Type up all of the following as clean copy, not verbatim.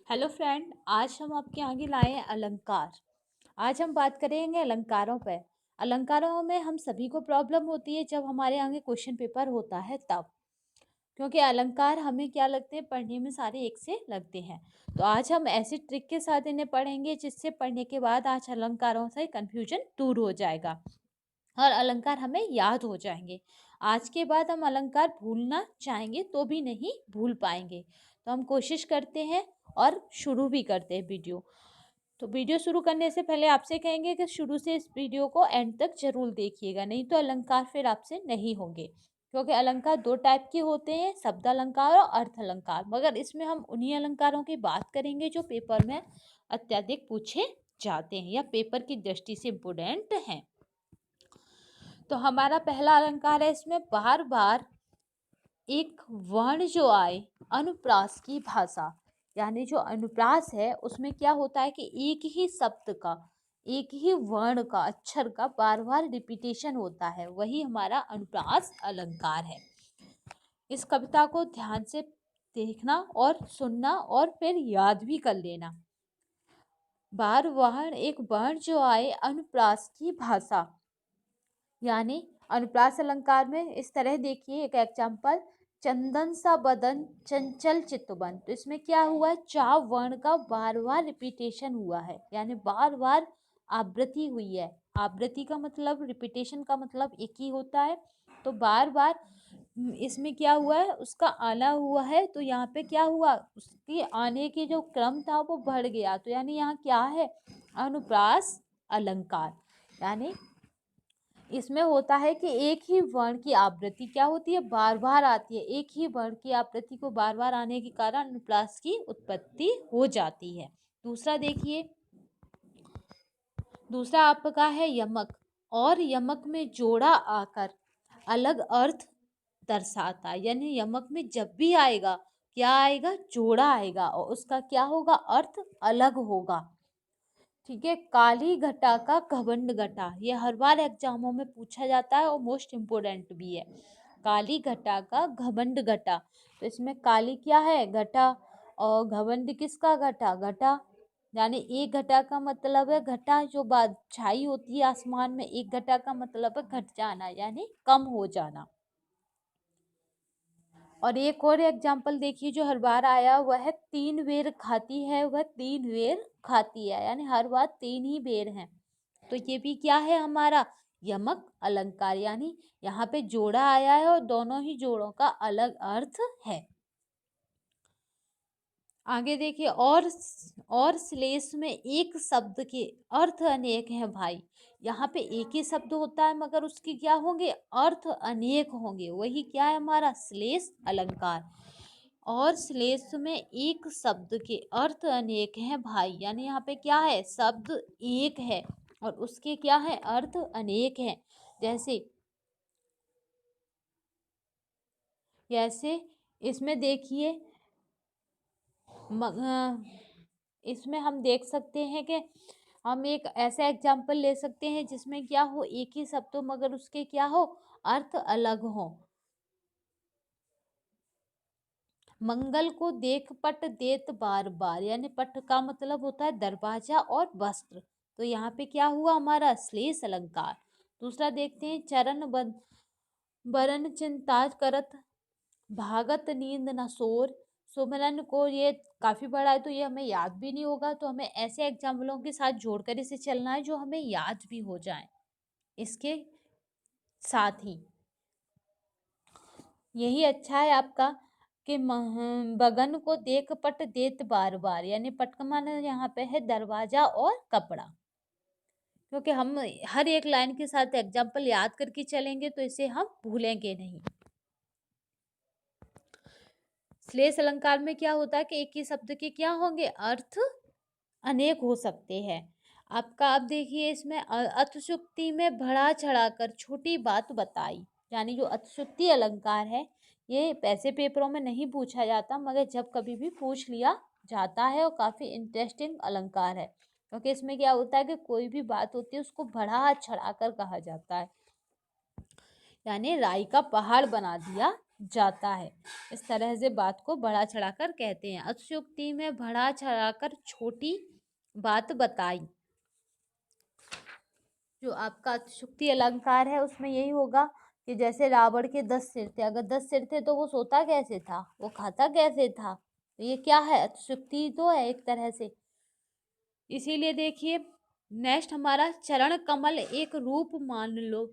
Hello friend, आज हम आपके आगे लाए हैं अलंकार। आज हम बात करेंगे अलंकारों पर। अलंकारों में हम सभी को प्रॉब्लम होती है जब हमारे आगे क्वेश्चन पेपर होता है तब, क्योंकि अलंकार हमें क्या लगते हैं, पढ़ने में सारे एक से लगते हैं। तो आज हम ऐसी ट्रिक के साथ इन्हें पढ़ेंगे जिससे पढ़ने के बाद आज अलंकारों से कन्फ्यूजन दूर हो जाएगा और अलंकार हमें याद हो जाएंगे। आज के बाद हम अलंकार भूलना चाहेंगे तो भी नहीं भूल पाएंगे। तो हम कोशिश करते हैं और शुरू भी करते हैं वीडियो। तो वीडियो शुरू करने से पहले आपसे कहेंगे कि शुरू से इस वीडियो को एंड तक जरूर देखिएगा, नहीं तो अलंकार फिर आपसे नहीं होंगे। क्योंकि अलंकार दो टाइप के होते हैं, शब्द अलंकार और अर्थ अलंकार, मगर इसमें हम उन्हीं अलंकारों की बात करेंगे जो पेपर में अत्यधिक पूछे जाते हैं या पेपर की दृष्टि से इम्पोर्टेंट हैं। तो हमारा पहला अलंकार है, इसमें बार बार एक वर्ण जो आए, अनुप्रास की भाषा। यानी जो अनुप्रास है उसमें क्या होता है कि एक ही शब्द का, एक ही वर्ण का, अक्षर का बार बार रिपीटेशन होता है, वही हमारा अनुप्रास अलंकार है। इस कविता को ध्यान से देखना और सुनना और फिर याद भी कर लेना। बार वर्ण एक वर्ण जो आए, अनुप्रास की भाषा। यानी अनुप्रास अलंकार में इस तरह देखिए एक एग्जाम्पल, चंदन सा बदन चंचल चित्तवन। तो इसमें क्या हुआ है, चार वर्ण का बार बार रिपीटेशन हुआ है, यानी बार बार आवृत्ति हुई है। आवृत्ति का मतलब, रिपीटेशन का मतलब एक ही होता है। तो बार बार इसमें क्या हुआ है, उसका आना हुआ है। तो यहाँ पे क्या हुआ, उसके आने के जो क्रम था वो बढ़ गया। तो यानी यहाँ क्या है, अनुप्रास अलंकार। यानी इसमें होता है कि एक ही वर्ण की आवृत्ति क्या होती है, बार बार आती है। एक ही वर्ण की आवृत्ति को बार बार आने के कारण अनुप्रास की उत्पत्ति हो जाती है। दूसरा देखिए, दूसरा आपका है यमक। और यमक में जोड़ा आकर अलग अर्थ दर्शाता है। यानी यमक में जब भी आएगा, क्या आएगा, जोड़ा आएगा और उसका क्या होगा, अर्थ अलग होगा। ठीक है। काली घटा का घमंड घटा, ये हर बार एग्जामों में पूछा जाता है और मोस्ट इम्पोर्टेंट भी है। काली घटा का घमंड घटा, तो इसमें काली क्या है, घटा, और घमंड किसका, घटा, घटा। यानी एक घटा का मतलब है घटा, जो बाद छाई होती है आसमान में। एक घटा का मतलब है घट जाना, यानी कम हो जाना। और एक और एग्जाम्पल देखिए जो हर बार आया हुआ है, तीन बेर खाती है वह तीन बेर खाती है। यानी हर बार तीन ही बेर हैं। तो ये भी क्या है, हमारा यमक अलंकार। यानी यहाँ पे जोड़ा आया है और दोनों ही जोड़ों का अलग अर्थ है। आगे देखिए, और श्लेष में एक शब्द के अर्थ अनेक हैं भाई। यहाँ पे एक ही शब्द होता है मगर उसके क्या होंगे, अर्थ अनेक होंगे, वही क्या है हमारा श्लेष अलंकार। और श्लेष में एक शब्द के अर्थ अनेक हैं भाई। यानी यहाँ पे क्या है, शब्द एक है और उसके क्या है, अर्थ अनेक हैं। जैसे जैसे इसमें देखिए, इसमें हम देख सकते हैं कि हम एक ऐसा एग्जाम्पल ले सकते हैं जिसमें क्या हो, एक ही शब्द हो मगर उसके क्या हो, अर्थ अलग हो। मंगल को देख पट देत बार बार। यानी पट का मतलब होता है दरवाजा और वस्त्र। तो यहाँ पे क्या हुआ, हमारा श्लेष अलंकार। दूसरा देखते हैं, चरण बरन चिंता करत भागत नींद न सोर। सुमिरन को, ये काफी बड़ा है तो ये हमें याद भी नहीं होगा, तो हमें ऐसे एग्जाम्पलों के साथ जोड़कर इसे चलना है जो हमें याद भी हो जाए इसके साथ ही। यही अच्छा है आपका कि बगन को देख पट देत बार बार। यानी पट का माना यहाँ पे है दरवाजा और कपड़ा। क्योंकि हम हर एक लाइन के साथ एग्जाम्पल याद करके चलेंगे तो इसे हम भूलेंगे नहीं। श्लेष अलंकार में क्या होता है कि एक ही शब्द के क्या होंगे, अर्थ अनेक हो सकते हैं। आपका अब देखिए, इसमें अतिशयोक्ति में बढ़ा चढ़ाकर छोटी बात बताई। यानी जो अतिशयोक्ति अलंकार है, ये पैसे पेपरों में नहीं पूछा जाता मगर जब कभी भी पूछ लिया जाता है और काफी इंटरेस्टिंग अलंकार है। क्योंकि इसमें क्या होता है कि कोई भी बात होती है उसको बढ़ा चढ़ाकर कहा जाता है। यानी राई का पहाड़ बना दिया जाता है। इस तरह से बात को बढ़ा चढ़ाकर कहते हैं। अतिशयोक्ति में बढ़ा चढ़ाकर छोटी बात बताई। जो आपका अतिशयोक्ति अलंकार है उसमें यही होगा कि जैसे रावण के 10 सिर थे, अगर 10 सिर थे तो वो सोता कैसे था, वो खाता कैसे था, तो ये क्या है, अतिशयोक्ति तो है एक तरह से। इसीलिए देखिए नेक्स्ट हमारा चरण कमल एक रूप मान लो।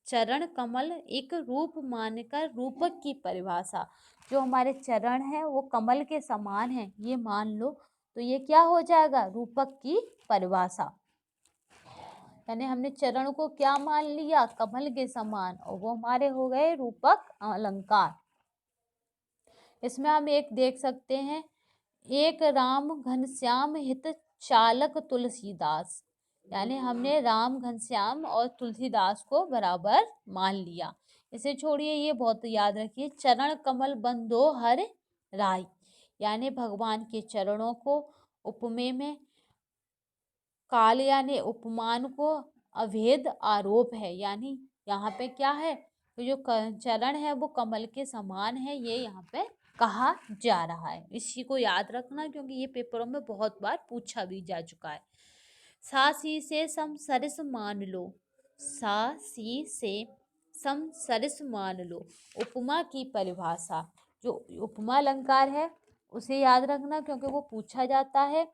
चरण कमल एक रूप मानकर रूपक की परिभाषा। जो हमारे चरण है वो कमल के समान है ये मान लो, तो ये क्या हो जाएगा, रूपक की परिभाषा। यानी हमने चरण को क्या मान लिया, कमल के समान, और वो हमारे हो गए रूपक अलंकार। इसमें हम एक देख सकते हैं, एक राम घनश्याम हित चालक तुलसीदास। यानी हमने राम घनश्याम और तुलसीदास को बराबर मान लिया। इसे छोड़िए, ये बहुत याद रखिए, चरण कमल बंदो हर राय। यानी भगवान के चरणों को उपमेय में काल यानी उपमान को अभेद आरोप है। यानी यहाँ पे क्या है, तो जो चरण है वो कमल के समान है, ये यहाँ पे कहा जा रहा है। इसी को याद रखना क्योंकि ये पेपरों में बहुत बार पूछा भी जा चुका है। सा सी से सम सरिस मान लो। सा सी से सम सरिस मान लो, उपमा की परिभाषा। जो उपमा अलंकार है उसे याद रखना क्योंकि वो पूछा जाता है।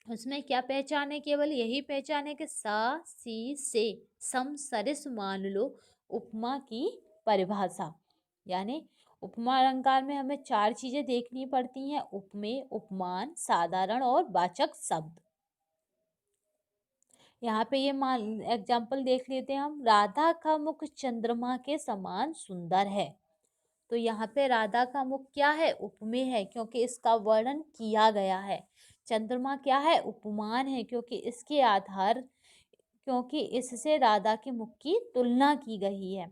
उसमें क्या पहचाने, केवल यही पहचाने कि सा सी से सम सरिस मान लो, उपमा की परिभाषा। यानी उपमा अलंकार में हमें 4 चीजें देखनी पड़ती हैं, उपमेय, उपमान, साधारण और वाचक शब्द। यहाँ पे ये मान एग्जाम्पल देख लेते हैं हम, राधा का मुख चंद्रमा के समान सुंदर है। तो यहाँ पे राधा का मुख क्या है, उपमेय है क्योंकि इसका वर्णन किया गया है। चंद्रमा क्या है, उपमान है क्योंकि इसके आधार, क्योंकि इससे राधा के मुख की तुलना की गई है।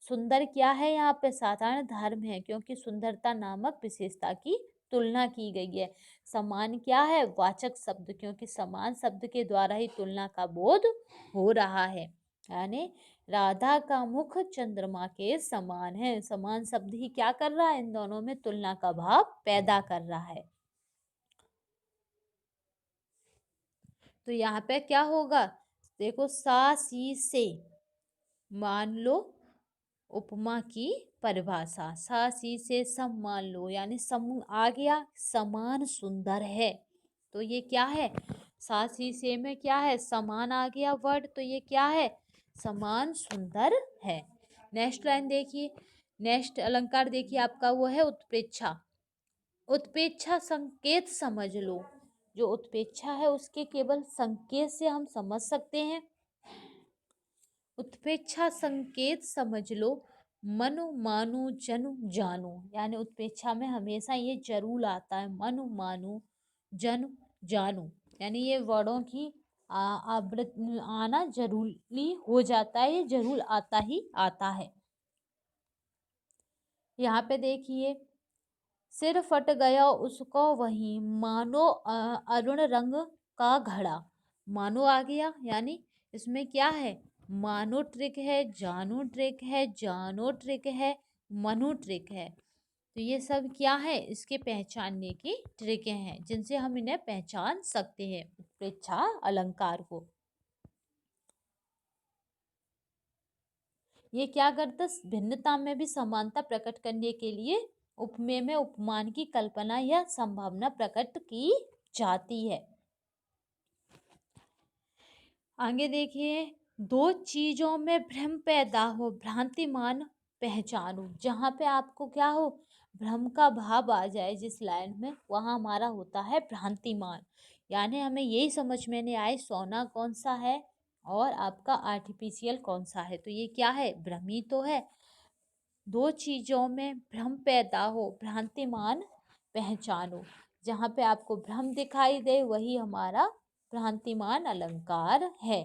सुंदर क्या है, यहाँ पे साधारण धर्म है क्योंकि सुंदरता नामक विशेषता की तुलना की गई है। समान क्या है, वाचक शब्द, क्योंकि समान शब्द के द्वारा ही तुलना का बोध हो रहा है। यानी राधा का मुख चंद्रमा के समान है, समान शब्द ही क्या कर रहा है, इन दोनों में तुलना का भाव पैदा कर रहा है। तो यहाँ पे क्या होगा, देखो सा सी से मान लो, उपमा की परिभाषा। सा सी से सम मान लो, यानी सम आ गया, समान सुंदर है। तो ये क्या है, सा सी से में क्या है, समान आ गया वर्ड, तो ये क्या है, समान सुंदर है। नेक्स्ट लाइन देखिए, नेक्स्ट अलंकार देखिए आपका वो है उत्प्रेक्षा। उत्प्रेक्षा संकेत समझ लो। जो उत्प्रेक्षा है उसके केवल संकेत से हम समझ सकते हैं। उत्प्रेक्षा संकेत समझ लो, मनु मानु जनु जानो। यानी उत्प्रेक्षा में हमेशा ये जरूर आता है, मनु मानु जनु जानो। यानी ये वर्डों की आवृत आना जरूरी हो जाता है, ये जरूर आता ही आता है। यहाँ पे देखिए, सिर फट गया उसको वही, मानो अरुण रंग का घड़ा। मानो आ गया, यानी इसमें क्या है, मानो ट्रिक है, जानो ट्रिक है, जानो ट्रिक है, मनु ट्रिक है। तो ये सब क्या है, इसके पहचानने की ट्रिकें हैं जिनसे हम इन्हें पहचान सकते हैं, उत्प्रेक्षा अलंकार को। ये क्या करता, भिन्नता में भी समानता प्रकट करने के लिए उपमेय में उपमान की कल्पना या संभावना प्रकट की जाती है। आगे देखिए, दो चीजों में भ्रम पैदा हो, भ्रांतिमान पहचानो। जहां पे आपको क्या हो, भ्रम का भाव आ जाए जिस लाइन में, वहां हमारा होता है भ्रांतिमान। यानी हमें यही समझ में नहीं आए सोना कौन सा है और आपका आर्टिफिशियल कौन सा है, तो ये क्या है, भ्रमी तो है। दो चीजों में भ्रम पैदा हो, भ्रांतिमान पहचानो। जहां पे आपको भ्रम दिखाई दे वही हमारा भ्रांतिमान अलंकार है।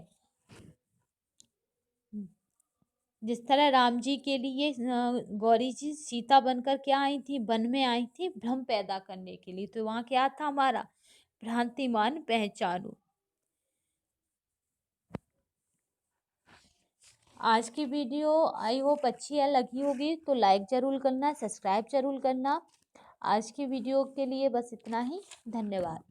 जिस तरह राम जी के लिए गौरी जी सीता बनकर क्या आई थी, वन में आई थी भ्रम पैदा करने के लिए, तो वहां क्या था हमारा, भ्रांतिमान पहचानो। आज की वीडियो आई होप अच्छी है लगी होगी, तो लाइक ज़रूर करना, सब्सक्राइब ज़रूर करना। आज की वीडियो के लिए बस इतना ही। धन्यवाद।